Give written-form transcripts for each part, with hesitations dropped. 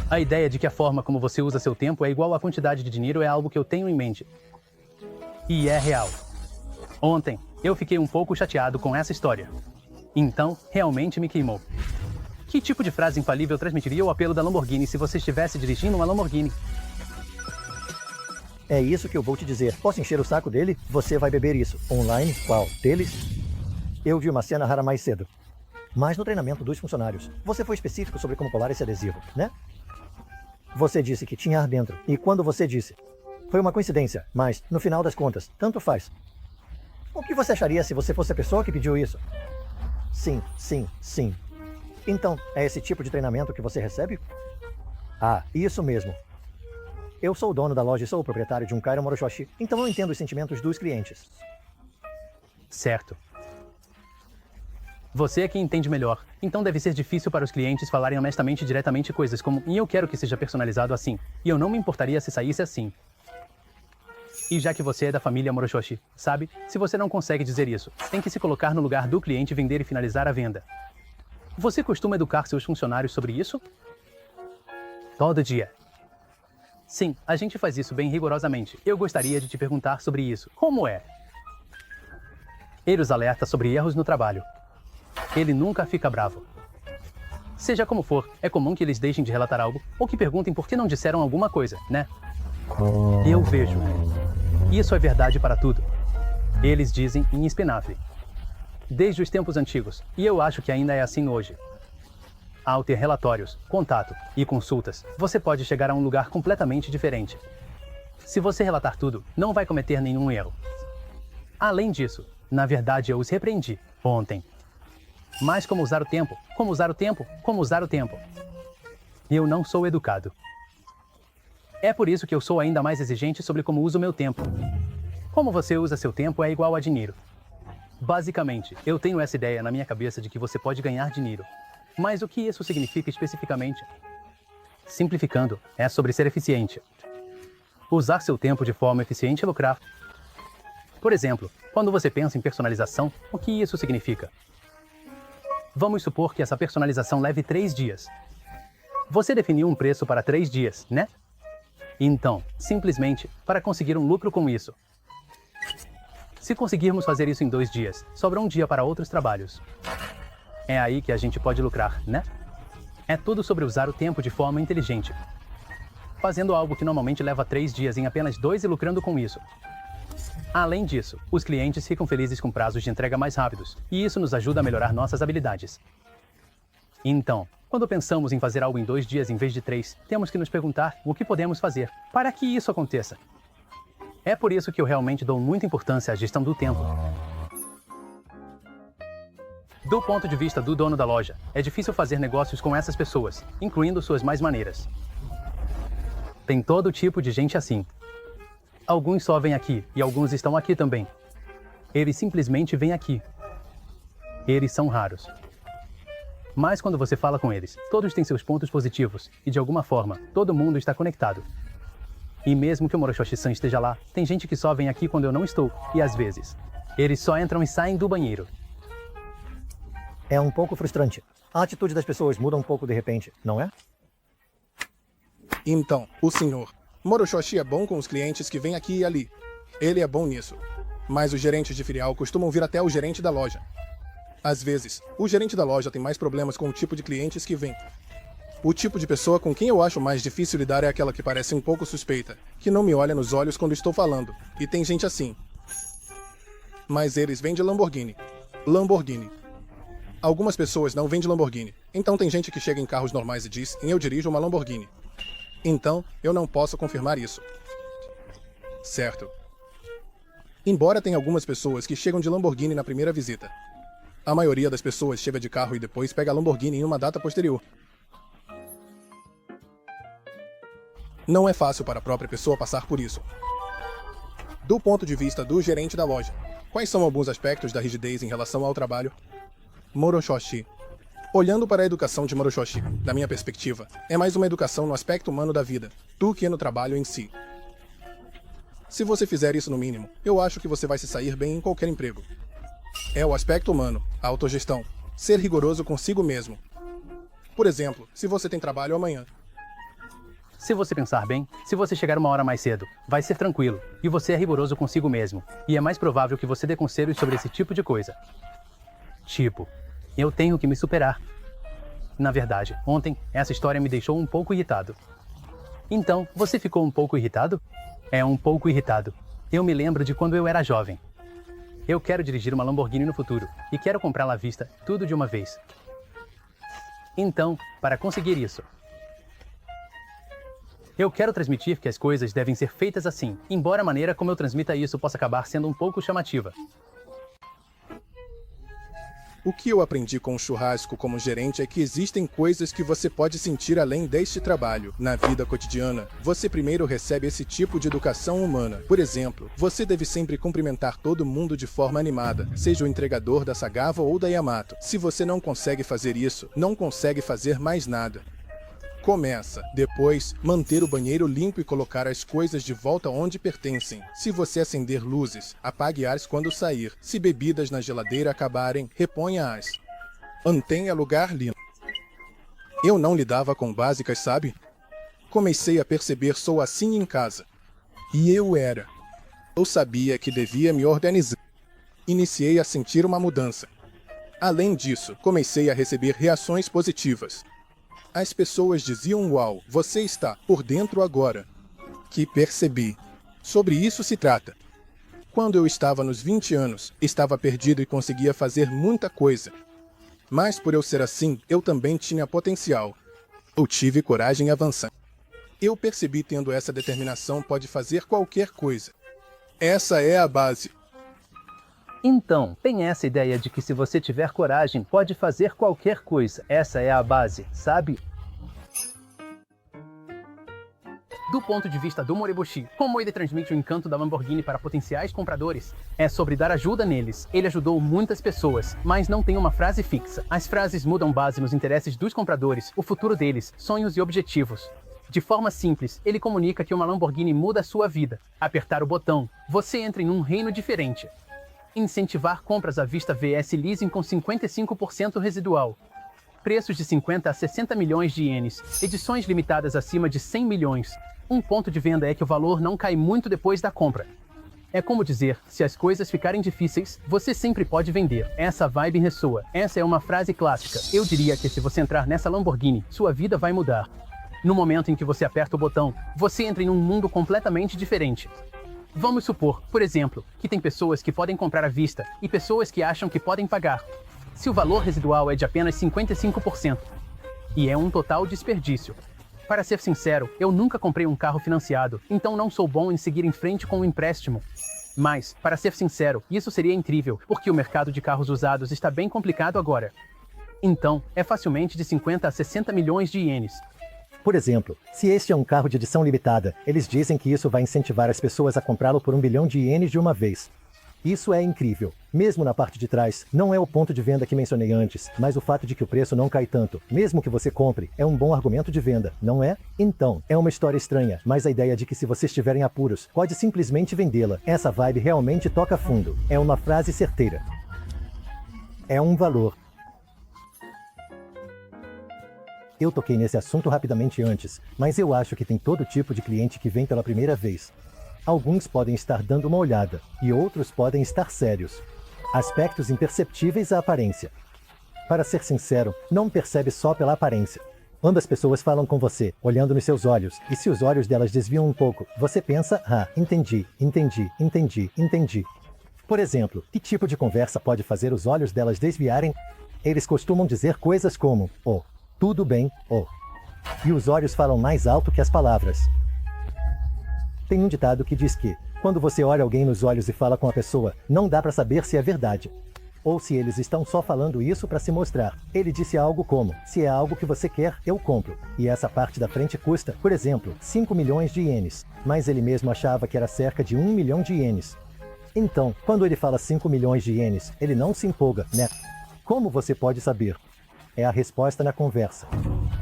A ideia de que a forma como você usa seu tempo é igual à quantidade de dinheiro é algo que eu tenho em mente. E é real. Ontem, eu fiquei um pouco chateado com essa história. Então, realmente me queimou. Que tipo de frase infalível transmitiria o apelo da Lamborghini se você estivesse dirigindo uma Lamborghini? É isso que eu vou te dizer. Posso encher o saco dele? Você vai beber isso. Online? Qual? Deles? Eu vi uma cena rara mais cedo. Mas no treinamento dos funcionários, você foi específico sobre como colar esse adesivo, né? Você disse que tinha ar dentro. E quando você disse? Foi uma coincidência, mas, no final das contas, tanto faz. O que você acharia se você fosse a pessoa que pediu isso? Sim, sim, sim. Então, é esse tipo de treinamento que você recebe? Ah, isso mesmo. Eu sou o dono da loja e sou o proprietário de um Cairo Moroshoshi, então eu entendo os sentimentos dos clientes. Certo. Você é quem entende melhor, então deve ser difícil para os clientes falarem honestamente e diretamente coisas como "e eu quero que seja personalizado assim, e eu não me importaria se saísse assim". E já que você é da família Moroshoshi, sabe? Se você não consegue dizer isso, tem que se colocar no lugar do cliente, vender e finalizar a venda. Você costuma educar seus funcionários sobre isso? Todo dia. Sim, a gente faz isso bem rigorosamente. Eu gostaria de te perguntar sobre isso. Como é? Ele os alerta sobre erros no trabalho. Ele nunca fica bravo. Seja como for, é comum que eles deixem de relatar algo ou que perguntem por que não disseram alguma coisa, né? Eu vejo. Isso é verdade para tudo. Eles dizem em espinafre. Desde os tempos antigos, e eu acho que ainda é assim hoje. Ao ter relatórios, contato e consultas, você pode chegar a um lugar completamente diferente. Se você relatar tudo, não vai cometer nenhum erro. Além disso, na verdade eu os repreendi ontem. Mas como usar o tempo? Como usar o tempo? Como usar o tempo? Eu não sou educado. É por isso que eu sou ainda mais exigente sobre como uso meu tempo. Como você usa seu tempo é igual a dinheiro. Basicamente, eu tenho essa ideia na minha cabeça de que você pode ganhar dinheiro. Mas o que isso significa especificamente? Simplificando, é sobre ser eficiente. Usar seu tempo de forma eficiente e lucrar. Por exemplo, quando você pensa em personalização, o que isso significa? Vamos supor que essa personalização leve 3 dias. Você definiu um preço para 3 dias, né? Então, simplesmente, para conseguir um lucro com isso. Se conseguirmos fazer isso em 2 dias, sobra um dia para outros trabalhos. É aí que a gente pode lucrar, né? É tudo sobre usar o tempo de forma inteligente. Fazendo algo que normalmente leva 3 dias em apenas 2 e lucrando com isso. Além disso, os clientes ficam felizes com prazos de entrega mais rápidos, e isso nos ajuda a melhorar nossas habilidades. Então, quando pensamos em fazer algo em 2 dias em vez de 3, temos que nos perguntar o que podemos fazer para que isso aconteça. É por isso que eu realmente dou muita importância à gestão do tempo. Do ponto de vista do dono da loja, é difícil fazer negócios com essas pessoas, incluindo suas mais maneiras. Tem todo tipo de gente assim. Alguns só vêm aqui, e alguns estão aqui também. Eles simplesmente vêm aqui. Eles são raros. Mas quando você fala com eles, todos têm seus pontos positivos, e de alguma forma, todo mundo está conectado. E mesmo que o Moroshoshi-san esteja lá, tem gente que só vem aqui quando eu não estou, e às vezes, eles só entram e saem do banheiro. É um pouco frustrante. A atitude das pessoas muda um pouco de repente, não é? Então, o senhor Moroshoshi é bom com os clientes que vêm aqui e ali. Ele é bom nisso. Mas os gerentes de filial costumam vir até o gerente da loja. Às vezes, o gerente da loja tem mais problemas com o tipo de clientes que vem. O tipo de pessoa com quem eu acho mais difícil lidar é aquela que parece um pouco suspeita, que não me olha nos olhos quando estou falando. E tem gente assim. Mas eles vêm de Lamborghini. Lamborghini. Algumas pessoas não vêm de Lamborghini. Então tem gente que chega em carros normais e diz, eu dirijo uma Lamborghini. Então, eu não posso confirmar isso. Certo. Embora tenha algumas pessoas que chegam de Lamborghini na primeira visita. A maioria das pessoas chega de carro e depois pega a Lamborghini em uma data posterior. Não é fácil para a própria pessoa passar por isso. Do ponto de vista do gerente da loja, quais são alguns aspectos da rigidez em relação ao trabalho? Moroshoshi. Olhando para a educação de Moroshoshi, da minha perspectiva, é mais uma educação no aspecto humano da vida, do que no trabalho em si. Se você fizer isso no mínimo, eu acho que você vai se sair bem em qualquer emprego. É o aspecto humano, a autogestão, ser rigoroso consigo mesmo. Por exemplo, se você tem trabalho amanhã, Se você pensar bem, se você chegar uma hora mais cedo, vai ser tranquilo, e você é rigoroso consigo mesmo, e é mais provável que você dê conselhos sobre esse tipo de coisa. Tipo, eu tenho que me superar. Na verdade, ontem, essa história me deixou um pouco irritado. Então, você ficou um pouco irritado? É um pouco irritado. Eu me lembro de quando eu era jovem. Eu quero dirigir uma Lamborghini no futuro, e quero comprá-la à vista, tudo de uma vez. Então, para conseguir isso, eu quero transmitir que as coisas devem ser feitas assim, embora a maneira como eu transmita isso possa acabar sendo um pouco chamativa. O que eu aprendi com o churrasco como gerente é que existem coisas que você pode sentir além deste trabalho. Na vida cotidiana, você primeiro recebe esse tipo de educação humana. Por exemplo, você deve sempre cumprimentar todo mundo de forma animada, seja o entregador da Sagava ou da Yamato. Se você não consegue fazer isso, não consegue fazer mais nada. Começa. Depois, manter o banheiro limpo e colocar as coisas de volta onde pertencem. Se você acender luzes, apague-as quando sair. Se bebidas na geladeira acabarem, reponha-as. Mantenha lugar limpo. Eu não lidava com básicas, sabe? Comecei a perceber sou assim em casa. E eu era. Eu sabia que devia me organizar. Iniciei a sentir uma mudança. Além disso, comecei a receber reações positivas. As pessoas diziam, uau, você está por dentro agora. Que percebi. Sobre isso se trata. Quando eu estava nos 20 anos, estava perdido e conseguia fazer muita coisa. Mas por eu ser assim, eu também tinha potencial. Eu tive coragem avançando. Eu percebi tendo essa determinação pode fazer qualquer coisa. Essa é a base. Então, tem essa ideia de que se você tiver coragem, pode fazer qualquer coisa. Essa é a base, sabe? Do ponto de vista do Moribushi, como ele transmite o encanto da Lamborghini para potenciais compradores, é sobre dar ajuda neles. Ele ajudou muitas pessoas, mas não tem uma frase fixa. As frases mudam base nos interesses dos compradores, o futuro deles, sonhos e objetivos. De forma simples, ele comunica que uma Lamborghini muda a sua vida. Apertar o botão, você entra em um reino diferente. Incentivar compras à vista vs leasing com 55% residual. Preços de 50 a 60 milhões de ienes. Edições limitadas acima de 100 milhões. Um ponto de venda é que o valor não cai muito depois da compra. É como dizer, se as coisas ficarem difíceis, você sempre pode vender. Essa vibe ressoa. Essa é uma frase clássica. Eu diria que se você entrar nessa Lamborghini, sua vida vai mudar. No momento em que você aperta o botão, você entra em um mundo completamente diferente. Vamos supor, por exemplo, que tem pessoas que podem comprar à vista e pessoas que acham que podem pagar. Se o valor residual é de apenas 55%. E é um total desperdício. Para ser sincero, eu nunca comprei um carro financiado, então não sou bom em seguir em frente com o empréstimo. Mas, para ser sincero, isso seria incrível, porque o mercado de carros usados está bem complicado agora. Então, é facilmente de 50 a 60 milhões de ienes. Por exemplo, se este é um carro de edição limitada, eles dizem que isso vai incentivar as pessoas a comprá-lo por 1 bilhão de ienes de uma vez. Isso é incrível. Mesmo na parte de trás, não é o ponto de venda que mencionei antes, mas o fato de que o preço não cai tanto, mesmo que você compre, é um bom argumento de venda, não é? Então, é uma história estranha, mas a ideia de que se você estiver em apuros, pode simplesmente vendê-la. Essa vibe realmente toca fundo. É uma frase certeira. É um valor. Eu toquei nesse assunto rapidamente antes, mas eu acho que tem todo tipo de cliente que vem pela primeira vez. Alguns podem estar dando uma olhada, e outros podem estar sérios. Aspectos imperceptíveis à aparência. Para ser sincero, não percebe só pela aparência. Quando as pessoas falam com você, olhando nos seus olhos, e se os olhos delas desviam um pouco, você pensa, entendi. Por exemplo, que tipo de conversa pode fazer os olhos delas desviarem? Eles costumam dizer coisas como, oh, tudo bem, oh. E os olhos falam mais alto que as palavras. Tem um ditado que diz que, quando você olha alguém nos olhos e fala com a pessoa, não dá para saber se é verdade. Ou se eles estão só falando isso para se mostrar. Ele disse algo como, se é algo que você quer, eu compro. E essa parte da frente custa, por exemplo, 5 milhões de ienes. Mas ele mesmo achava que era cerca de 1 milhão de ienes. Então, quando ele fala 5 milhões de ienes, ele não se empolga, né? Como você pode saber? É a resposta na conversa.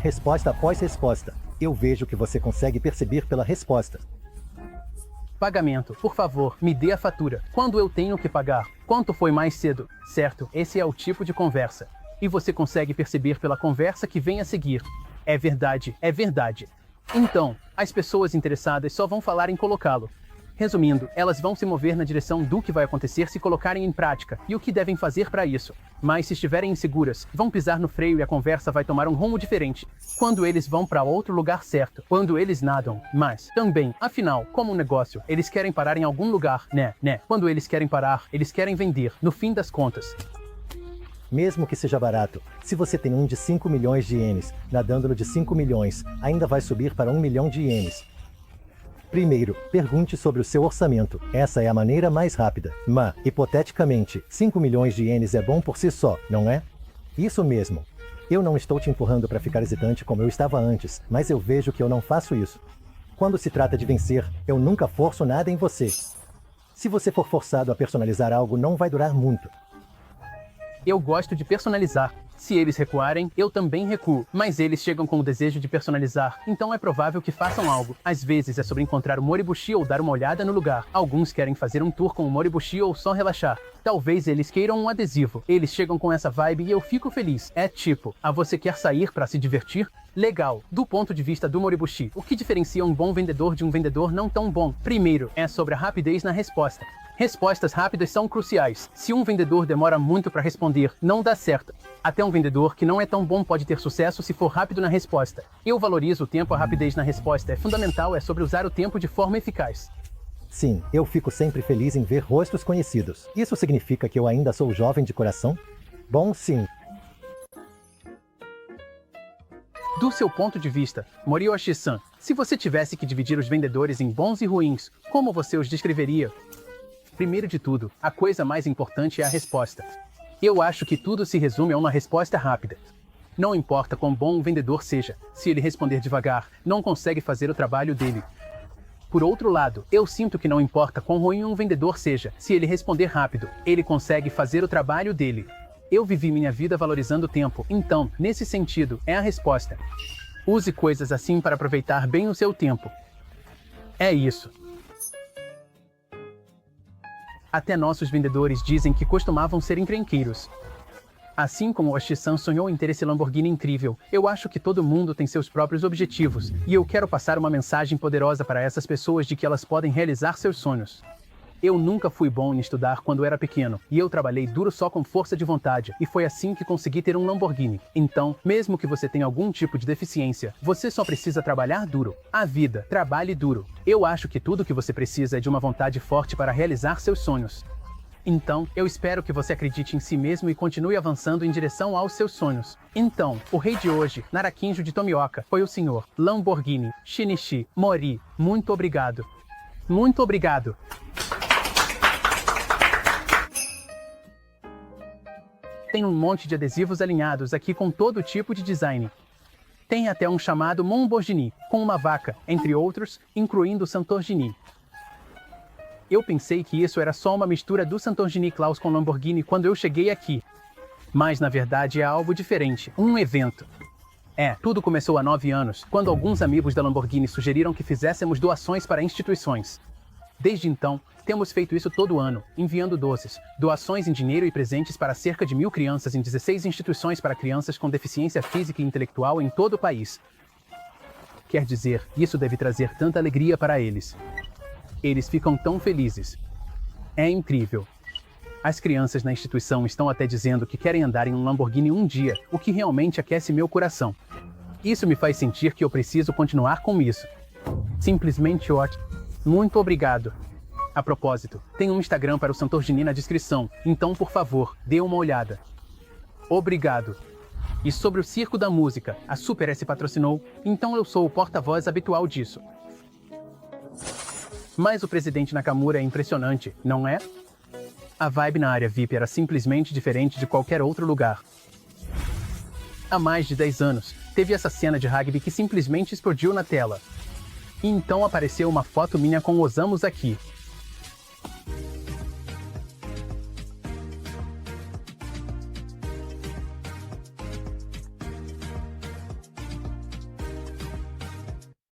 Resposta após resposta. Eu vejo que você consegue perceber pela resposta. Pagamento. Por favor, me dê a fatura. Quando eu tenho que pagar? Quanto foi mais cedo? Certo, esse é o tipo de conversa. E você consegue perceber pela conversa que vem a seguir. É verdade, é verdade. Então, As pessoas interessadas só vão falar em colocá-lo. Resumindo, elas vão se mover na direção do que vai acontecer se colocarem em prática e o que devem fazer para isso. Mas se estiverem inseguras, vão pisar no freio e a conversa vai tomar um rumo diferente. Quando eles vão para outro lugar certo, quando eles nadam, mas também, afinal, como um negócio, eles querem parar em algum lugar, né? Quando eles querem parar, eles querem vender, no fim das contas. Mesmo que seja barato, se você tem um de 5 milhões de ienes, nadando no de 5 milhões, ainda vai subir para 1 milhão de ienes. Primeiro, pergunte sobre o seu orçamento. Essa é a maneira mais rápida. Mas, hipoteticamente, 5 milhões de ienes é bom por si só, não é? Isso mesmo. Eu não estou te empurrando para ficar hesitante como eu estava antes, mas eu vejo que eu não faço isso. Quando se trata de vencer, eu nunca forço nada em você. Se você for forçado a personalizar algo, não vai durar muito. Eu gosto de personalizar. Se eles recuarem, eu também recuo. Mas eles chegam com o desejo de personalizar, então é provável que façam algo. Às vezes é sobre encontrar o Moribushi ou dar uma olhada no lugar. Alguns querem fazer um tour com o Moribushi ou só relaxar. Talvez eles queiram um adesivo. Eles chegam com essa vibe e eu fico feliz. É tipo, você quer sair para se divertir? Legal. Do ponto de vista do Moribushi, o que diferencia um bom vendedor de um vendedor não tão bom? Primeiro, é sobre a rapidez na resposta. Respostas rápidas são cruciais. Se um vendedor demora muito para responder, não dá certo. Até um vendedor que não é tão bom pode ter sucesso se for rápido na resposta. Eu valorizo o tempo, a rapidez na resposta é fundamental, é sobre usar o tempo de forma eficaz. Sim, eu fico sempre feliz em ver rostos conhecidos. Isso significa que eu ainda sou jovem de coração? Bom, sim. Do seu ponto de vista, Moriyoshi-san, se você tivesse que dividir os vendedores em bons e ruins, como você os descreveria? Primeiro de tudo, a coisa mais importante é a resposta. Eu acho que tudo se resume a uma resposta rápida. Não importa quão bom um vendedor seja, se ele responder devagar, não consegue fazer o trabalho dele. Por outro lado, eu sinto que não importa quão ruim um vendedor seja, se ele responder rápido, ele consegue fazer o trabalho dele. Eu vivi minha vida valorizando o tempo, então, nesse sentido, é a resposta. Use coisas assim para aproveitar bem o seu tempo. É isso. Até nossos vendedores dizem que costumavam ser encrenqueiros. Assim como o Oshi-san sonhou em ter esse Lamborghini incrível, eu acho que todo mundo tem seus próprios objetivos, e eu quero passar uma mensagem poderosa para essas pessoas de que elas podem realizar seus sonhos. Eu nunca fui bom em estudar quando era pequeno, e eu trabalhei duro só com força de vontade, e foi assim que consegui ter um Lamborghini. Então, mesmo que você tenha algum tipo de deficiência, você só precisa trabalhar duro. A vida, trabalhe duro. Eu acho que tudo que você precisa é de uma vontade forte para realizar seus sonhos. Então, eu espero que você acredite em si mesmo e continue avançando em direção aos seus sonhos. Então, o rei de hoje, Narakinjo de Tomioka, foi o senhor Lamborghini Shinichi Mori. Muito obrigado. Muito obrigado. Tem um monte de adesivos alinhados aqui com todo tipo de design. Tem até um chamado Monborgini, com uma vaca, entre outros, incluindo o Santorgini. Eu pensei que isso era só uma mistura do Santorgini Claus com Lamborghini quando eu cheguei aqui. Mas na verdade é algo diferente, um evento. Tudo começou há 9 anos, quando alguns amigos da Lamborghini sugeriram que fizéssemos doações para instituições. Desde então, temos feito isso todo ano, enviando doces, doações em dinheiro e presentes para cerca de 1.000 crianças em 16 instituições para crianças com deficiência física e intelectual em todo o país. Quer dizer, isso deve trazer tanta alegria para eles. Eles ficam tão felizes. É incrível. As crianças na instituição estão até dizendo que querem andar em um Lamborghini um dia, o que realmente aquece meu coração. Isso me faz sentir que eu preciso continuar com isso. Simplesmente ótimo. Muito obrigado. A propósito, tem um Instagram para o Santorgini na descrição, então por favor, dê uma olhada. Obrigado. E sobre o Circo da Música, a Super S patrocinou, então eu sou o porta-voz habitual disso. Mas o presidente Nakamura é impressionante, não é? A vibe na área VIP era simplesmente diferente de qualquer outro lugar. Há mais de 10 anos, teve essa cena de rugby que simplesmente explodiu na tela. E então apareceu uma foto minha com Osamus aqui.